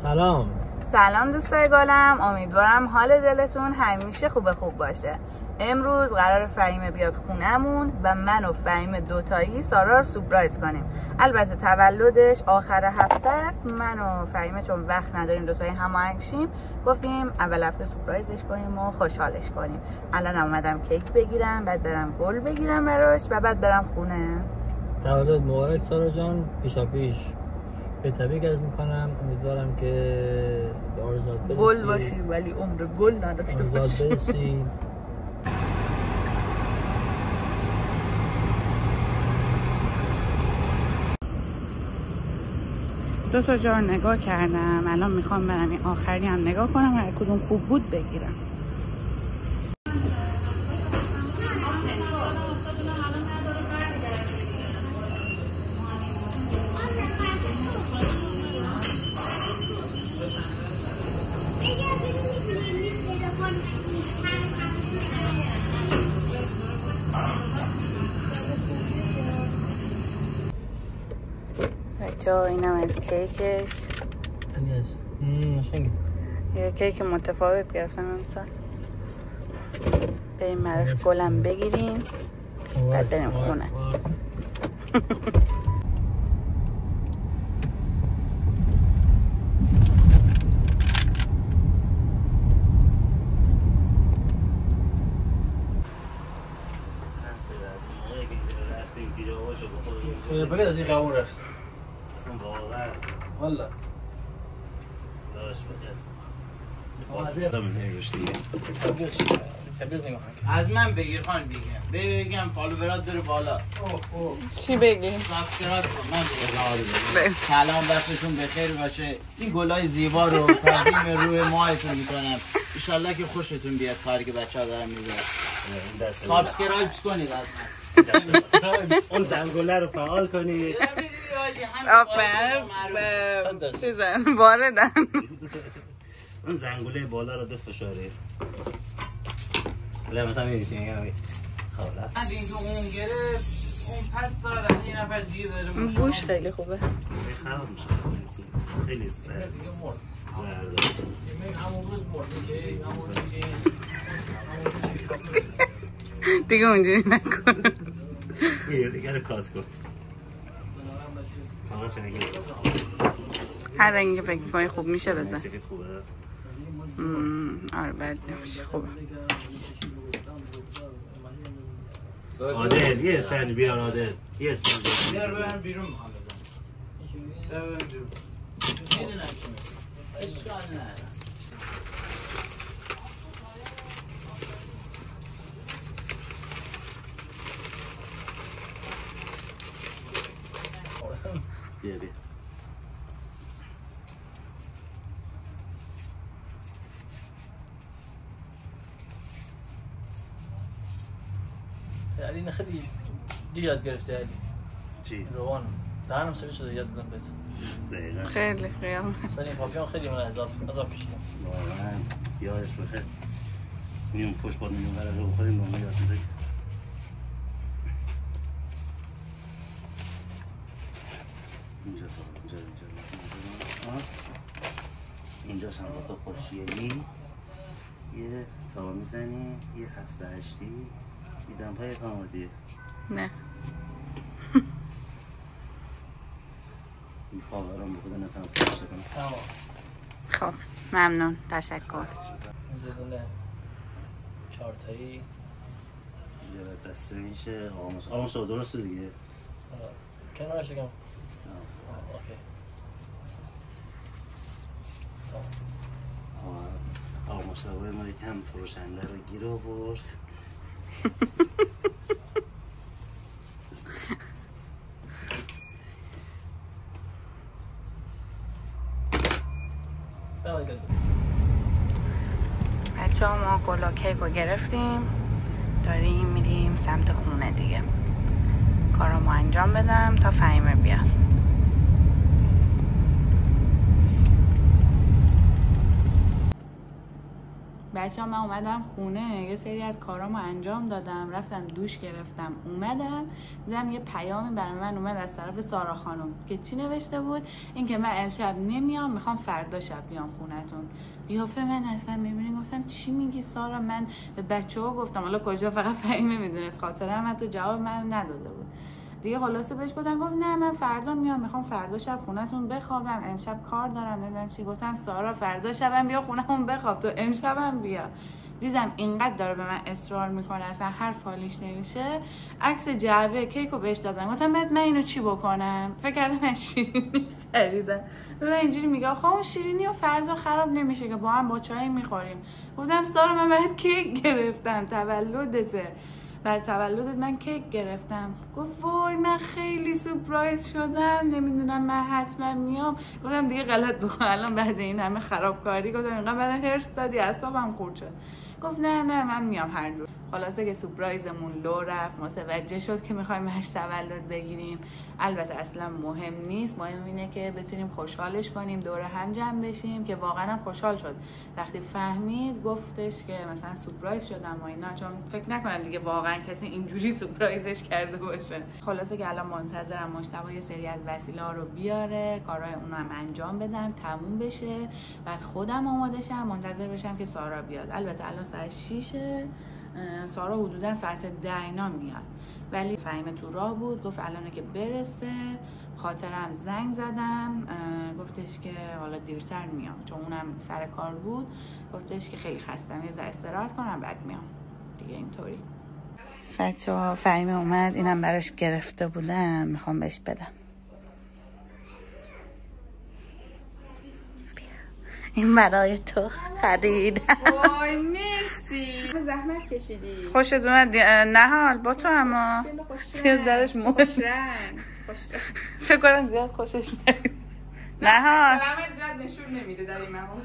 سلام دوستای گلم، امیدوارم حال دلتون همیشه خوب باشه. امروز قرار فهیمه بیاد خونمون و من و فهیمه دوتایی سارا رو سورپرایز کنیم. البته تولدش آخر هفته است. من و فهیمه چون وقت نداریم دوتایی هماهنگ شیم گفتیم اول هفته سورپرایزش کنیم و خوشحالش کنیم. الان اومدم کیک بگیرم، بعد برم گل بگیرم براش و بعد برم خونه. تولد مبارک سارا جان. پیشاپیش به تبریک عرض میکنم. امیدوارم که به آرزوات برسی، گل باشی ولی عمر گل نداشته باشی. برسی. دو تا جا نگاه کردم، الان میخوام برم این آخری هم نگاه کنم، هر کدوم خوب بود بگیرم. بچه‌ها اینم از کیکش. یه کیک متفاوت گرفتم امسال. بریم براش گلم بگیریم بعد بریم خونه. بگه از این قبول رفت اصلا واقعا والا داشت بخیر از من بگیر خان بگم فالوورات بره بالا. چی بگی؟ سابسکرایب کن. من بگم سلام وقتتون بخیر باشه. این گلای زیبا رو تقدیم روی ماهتون میکنم. انشالله که خوشتون بیاد کاری که بچه‌ها دارن میذارن. سابسکرایب کنید از من. اون زنگوله رو فعال کنید. آفرین چیزن واردن. اون زنگوله بالا رو بفشارید. ولی مثلا می‌بینید میگم خاله این که اون گرفت اون پس دادن این نفر دیگه داره بوش خیلی خوبه. خراب میشه خیلی سر دیگه اونجوری نکن. دیگه رو کات کن. هر رنگی که فکر کنی خوب میشه بزن. سفید خوبه. آره بد نمیشه. خوبه. عادل یه اسفند بیار. عادل یه اسفند بیار ببرم بیرون میخوام بزن. ببرم بیرون. میدونم چی اشکال نداره. بیا بیا. علی نه خیلی دیر یاد گرفته علی. چی؟ روان دهنم سویش شده یاد بدم بهت. دقیقا خیلی خیام. سنی پاپیان خیلی من عذاب کشیدم. واقعا یادش بخیر. میون پشت با میون قراره رو بخوریم با من یاد میده. اینجا تا اینجا هم واسه خوشیلی یه تا میزنی یه 7-8 یه دمپای آمادیه. نه این پاورم بخوده نتونم کشته کنم. خب ممنون تشکر. اینجا دونه 4 تایی اینجا دسته میشه. آموز درسته دیگه. کنارش بگم. اوکی. مشتبه ما یکم فروشنده رو گیر آورد. بچه ها ما گلا کیک رو گرفتیم، داریم میریم سمت خونه دیگه. کارامو انجام بدم تا فهیمه بیاد. بچه‌ها من اومدم خونه، یه سری از کارامو انجام دادم، رفتم دوش گرفتم، اومدم دیدم یه پیامی برای من اومد از طرف سارا خانم که چی نوشته بود؟ اینکه من امشب نمیام، میخوام فردا شب بیام خونتون. قیافه من اصلا میبینی گفتم چی میگی سارا؟ من به بچه‌ها گفتم، حالا کجا فقط فهیمه میدونست، خاطرم حتی جواب من نداده بود دیگه. خلاصه بهش گفتم، گفت نه من فردا میام، میخوام فردا شب خونتون بخوابم، امشب کار دارم نمیدونم چی. گفتم سارا فردا شبم بیا خونمون بخواب، تو امشبم بیا. دیدم اینقدر داره به من اصرار میکنه، اصلا حرف حالیش نمیشه. عکس جعبه کیکو بهش دادم، گفتم من اینو چی بکنم؟ فکر کردم من شیرینی خریدم. من اینجوری میگه آخه اون شیرینی و فردا خراب نمیشه که با هم با چای میخوریم. گفتم سارا من برات کیک گرفتم، تولدته، بر تولدت من کیک گرفتم. گفت وای من خیلی سورپرایز شدم، نمیدونم من حتما میام. گفتم دیگه غلط بکن الان بعد این همه خرابکاری. گفتم اینقدر من هرس دادی اعصابم خورد شد. گفت نه من میام هر روز. خلاصه که سورپرایزمون لو رفت، متوجه شد که میخوایم هرش تولد بگیریم. البته اصلا مهم نیست، مهم اینه که بتونیم خوشحالش کنیم، دور هم جمع بشیم. که واقعا خوشحال شد وقتی فهمید، گفتش که مثلا سورپرایز شدم و اینا، چون فکر نکنم دیگه واقعا کسی اینجوری سورپرایزش کرده باشه. خلاصه که الان منتظرم مجتبی یه سری از وسیله ها رو بیاره، کارهای اونو هم انجام بدم، تموم بشه، بعد خودم آماده شم، منتظر بشم که سارا بیاد. البته الان ساعت 6، سارا حدودا ساعت 10 اینا میاد، ولی فهیمه تو راه بود، گفت الانه که برسه. خاطرم زنگ زدم، گفتش که حالا دیرتر میام، چون اونم سر کار بود. گفتش که خیلی خستم، یه ذره استراحت کنم بعد میام دیگه. اینطوری بچه‌ها فهیمه اومد، اینم براش گرفته بودم، میخوام بهش بدم. این برای تو خریدم. وای مرسی، زحمت کشیدی. خوشت اومد؟ نه حال با تو اما زیاد درش خوش رنگ. فکر کنم زیاد خوشش نمید. نه حال سلامت زیاد نشون نمیده در این مقام.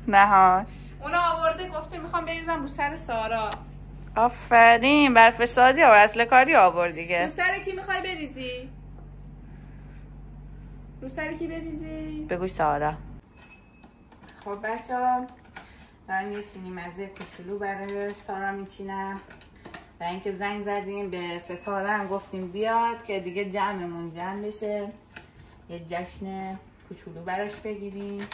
نه حال اونو آورده گفته میخوام بریزم رو سر سارا. آفرین، برف شادی و اصل کاری آورد دیگه. رو سر کی میخوای بریزی؟ رو سر کی بریزی؟ بگوش سارا. خب بچه‌ها دارم یه سینی مزه کوچولو برای سارا میچینم و اینکه زنگ زدیم به ستاره هم گفتیم بیاد که دیگه جمعمون جمع بشه، یه جشن کوچولو براش بگیریم.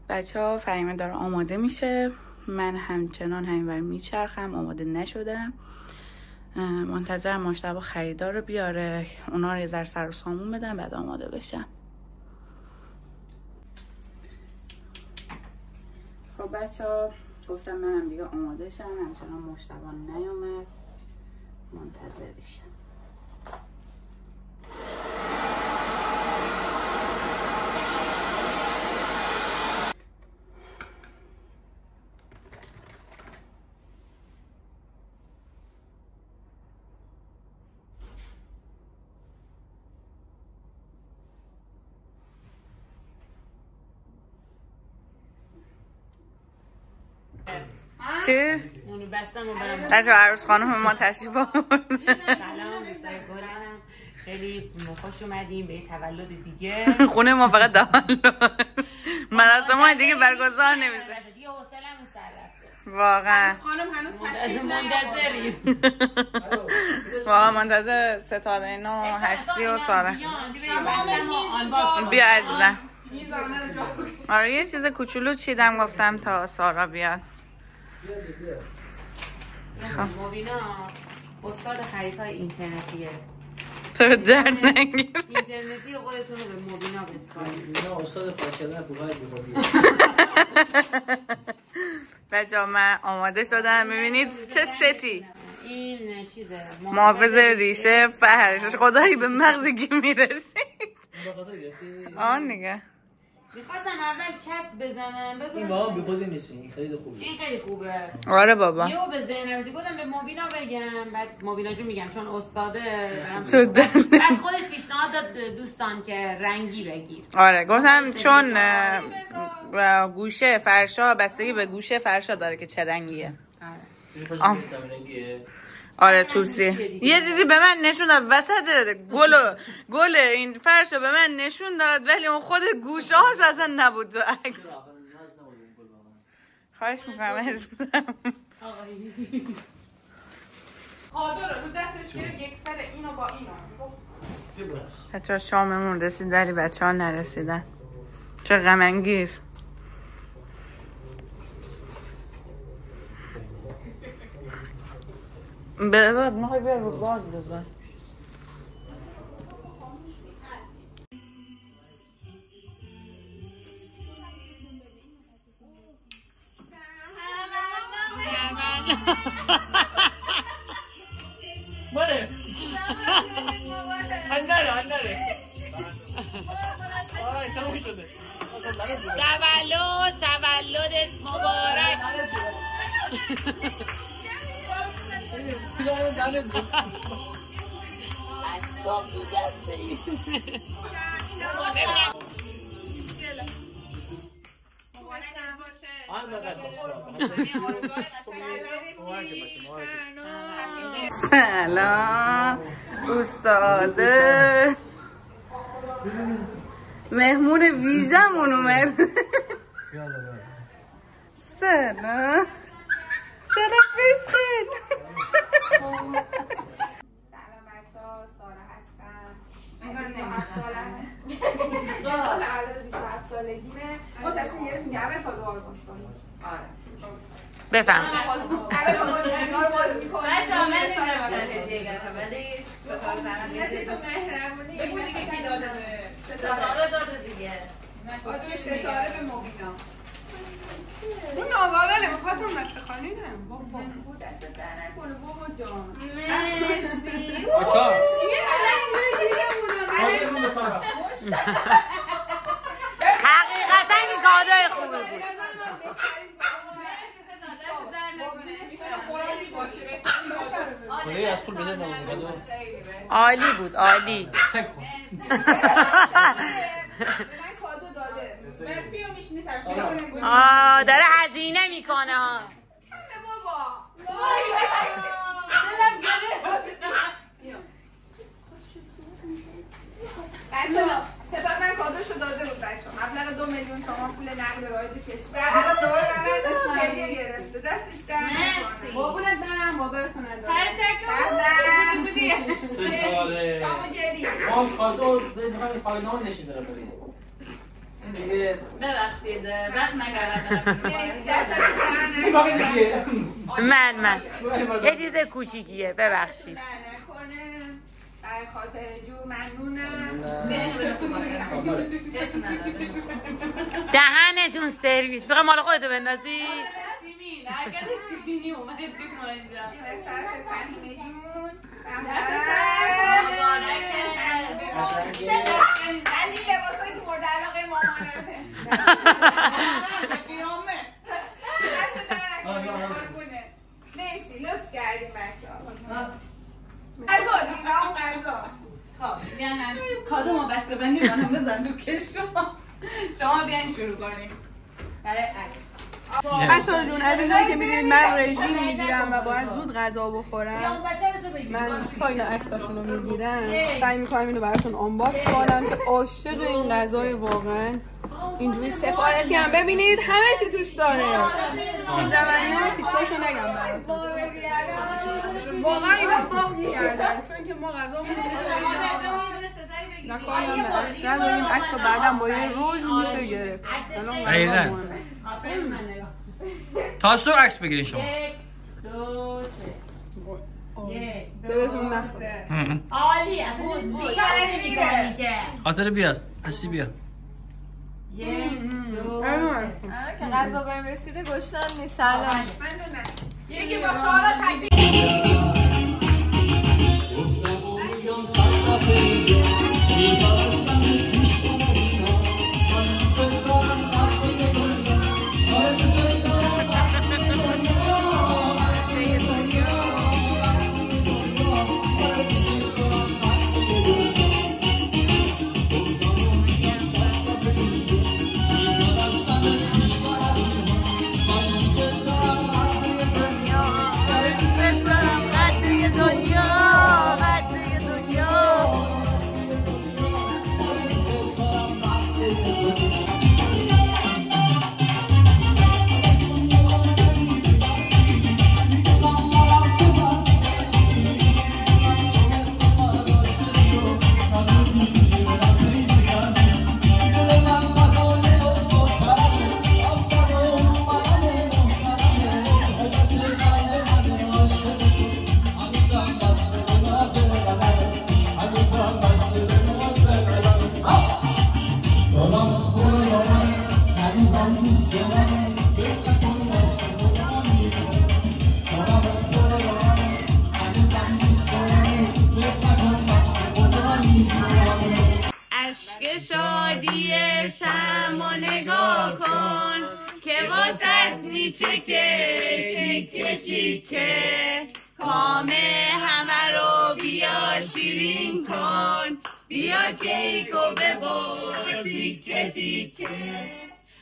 بچه‌ها فهیمه داره آماده میشه، من همچنان همینور میچرخم، آماده نشدم. منتظرم مجتبی خریدار رو بیاره، اونا رو یه ذره سر و سامون بدم بعد آماده بشم. خب بچه‌ها گفتم منم دیگه آماده شم، همچنان مجتبی نیومد، منتظر بشم. چی؟ اونو بستم و برم بچه عروس خانم ما تشریف آوردن. سلام دوستای گلم، خیلی خوش اومدیم به تولد دیگه. خونه ما فقط تولد، مراسم دیگه برگزار نمیشه دیگه، حوصله‌مون سر رفته واقعا. خانم هنوز تشریف منتظریم. واقعا منتظر ستاره اینا هستی و سارا. بیا عزیزم. آره یه چیز کوچولو چیدم گفتم تا سارا بیاد. مبینا استاد خریدهای اینترنتیه، تو رو درد نگیر. اینترنتی خودتون رو به مبینا بسپارید. مبینا استاد پاک کردن پولهای بیخودی. بچه‌ها من آماده شدم، میبینید چه ستی. این چیزه محافظ ریشه فرشش، خدایی به مغزگی میرسید. آن دیگه میخواستم اول چسب بزنم بگم این با هم بیخودی نیست، این خیلی خوبه. این خیلی خوبه. آره بابا. یهو به ذهنم گفتم به مبینا بگم، بعد مبینا جون میگم چون استاده تو بعد خودش پیشنهاد داد دوستان که رنگی بگیر. آره گفتم چون گوشه فرشا بستگی به گوشه فرشا داره که چه رنگیه. آره توسی یه چیزی به من نشون داد وسط گل این فرشو به من نشون داد ولی اون خود گوشه هاش اصلا نبود تو عکس. خواهش میکنم عزیزم. آدو رو تو دستش گرفت یک سر اینو با اینو. بچه ها شاممون رسید ولی بچه ها نرسیدن. چه غم انگیز. بذار میخوای بیا رو گاز بذار. بره انداره آره تموم شده. تولدت مبارک. اصاب دو دسته ای سلام استاده مهمون ویژمون اومد. سلام فسخل. سلام بچه ها سارا هستم. 27 سالمه. سال اول 27 سالگیمه. ما تصمیم گرفتیم که اول کادو آرگوز کنیم. آره بفهم بچه ها من نمیدونم چند هدیه گرفتم ولی تو مهربونی بگو دیگه کی داده به ستاره داده دیگه. کادوی ستاره به مبینا. اون ناباوله میخواستم نقشه خالی نم بابا دست در نکنه بابا جان. مرسی بچه‌ها حقیقتا این کادوی خوبی بود. از پول بده عالی بود عالی. من کادو داده مرفیو میشنی ترسیه داره هزینه میکنه ها. بابا دلم گره. بچه‌ها ستاره من کادوشو داده بود بچه‌ها. مبلغ 2 میلیون تومان پول نقد رایج کشور. تو هدیه گرفته دستش در نکنه. قربونت برم مادرتون انداخت. ستاره تامو جری. ما کادو بخوایم پایان نشیده رو بریم. این دیگه ببخشید وقت نگردم. من یه چیز کوچیکیه ببخشید. برای خاطر جو ممنونم. دهنتون سرویس. بخواه مال خودتو بندازی؟ سیمین حرکت سیمینی اومدیم ما اینجا. علی لباسایی که مورد علاقه مامانمه. مرسی لطف کردیم بچه ها. غذا دیگه هم غذا. خب یعنی کادو ما بسته بندی کنم بزن تو کش شما بیاین شروع کنیم برای عکس. بچه‌ها جون از اونجایی که میدونید من رژیم میگیرم و باید زود غذا بخورم من پایین عکساشون رو میگیرم سعی میکنم اینو براتون آنباکس کنم که عاشق این غذای واقعا اینجوری سفارشی هم ببینید همه چی توش داره. سیب زمینی و پیتزاشو نگم براتون واقعا اینا فاق کردن چون که ما غذامون رو می‌خوریم نکاری هم به عکس نداریم. عکس رو بعدم با یه روز میشه گرفت. دقیقاً تا صبح عکس بگیرین شما. 1 2 3 دلتون نخوره. عالی اصلا بیشتر نمی‌کنی که خاطر بیاست پسی بیا 1 2 که غذا بهم رسیده گشنم نیست. سلام یکی با سارا تکلیف اشک شادی شمع نگاه کن که واسد میچکه چیکه چیکه کام همه رو بیا شیرین کن بیا کیکو ببر تیکه تیکه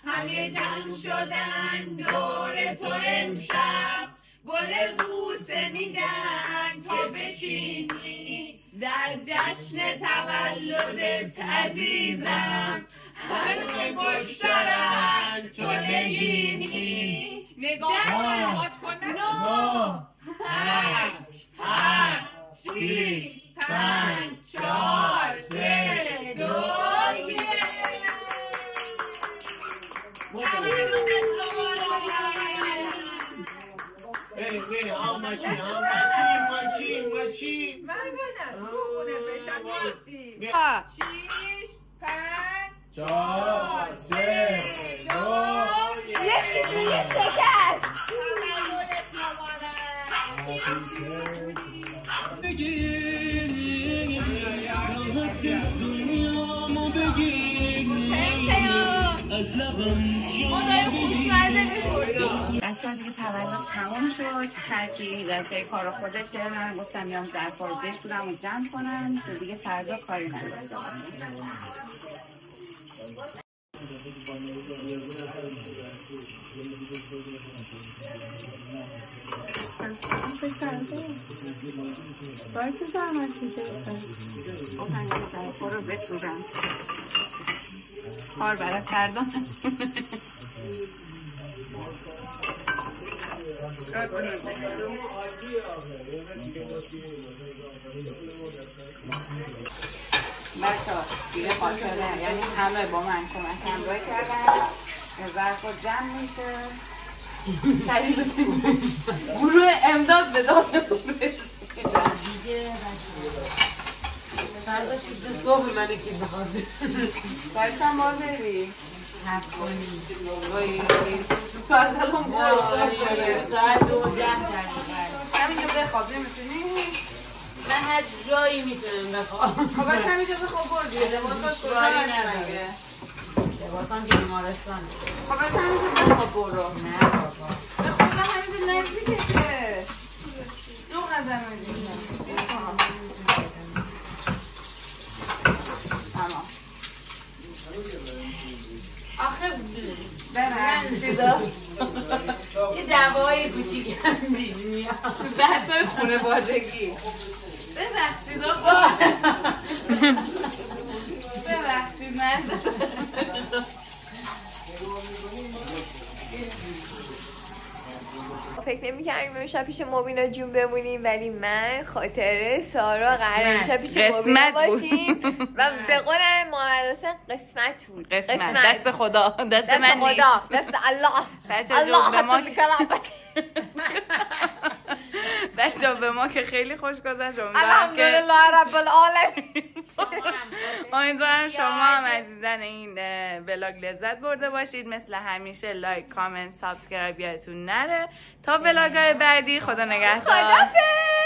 همه جمع شدن دور تو امشب گل بوسه میدن تا بشینی در جشن تولدت عزیزم همه مشترک تو نگینی نگاه کن 8 6 5 4 3 2 1 بچه ها دیگه تولد تمام شد هرکی دسته کار خودشه من گفتم یا ظرفا رو بشورم و جمع کنم که دیگه فردا کاری نداشته باشم باید تو زحمتی گفتم یه ظرفا رو بشورم کار برای فردا بچه‌ها دیگه خاطره یعنی همه با من کمک همراه کردن ظرف رو جمع میشه گروه امداد به دادمون رسیدن دیگه فردا 6 صبح منو کی بخواد باید چند بار بری؟ 7 تو از الان برو ساعت 2 همینجا بخواب نمیتونی؟ من هر جایی میتونم بخواب خب بس همینجا بخواب برو دیگه لباسات کجا هست مگه؟ لباسام که بیمارستانه خب بس همینجا بخواب برو نه بابا به خدا همینجا نزدیکه که دو قدم دیگه تمام آخه ببخشید یه دعوای کوچیک هم بیش میاد بحثای خانوادگی ببخشید آقا ببخشید من فکر نمی‌کردیم امشب پیش مبینا جون بمونیم ولی من خاطره سارا قرار امشب پیش مبینا باشیم و به قول محمد حسین قسمت بود قسمت دست خدا دست من نیست دست الله الله به ما بچه‌ها به ما که خیلی خوش گذشت الحمدلله رب العالمین امیدوارم شما هم از دیدن این ولاگ لذت برده باشید مثل همیشه لایک کامنت سابسکرایب یادتون نره تا ولاگ‌های بعدی خدا نگهدار خدافظ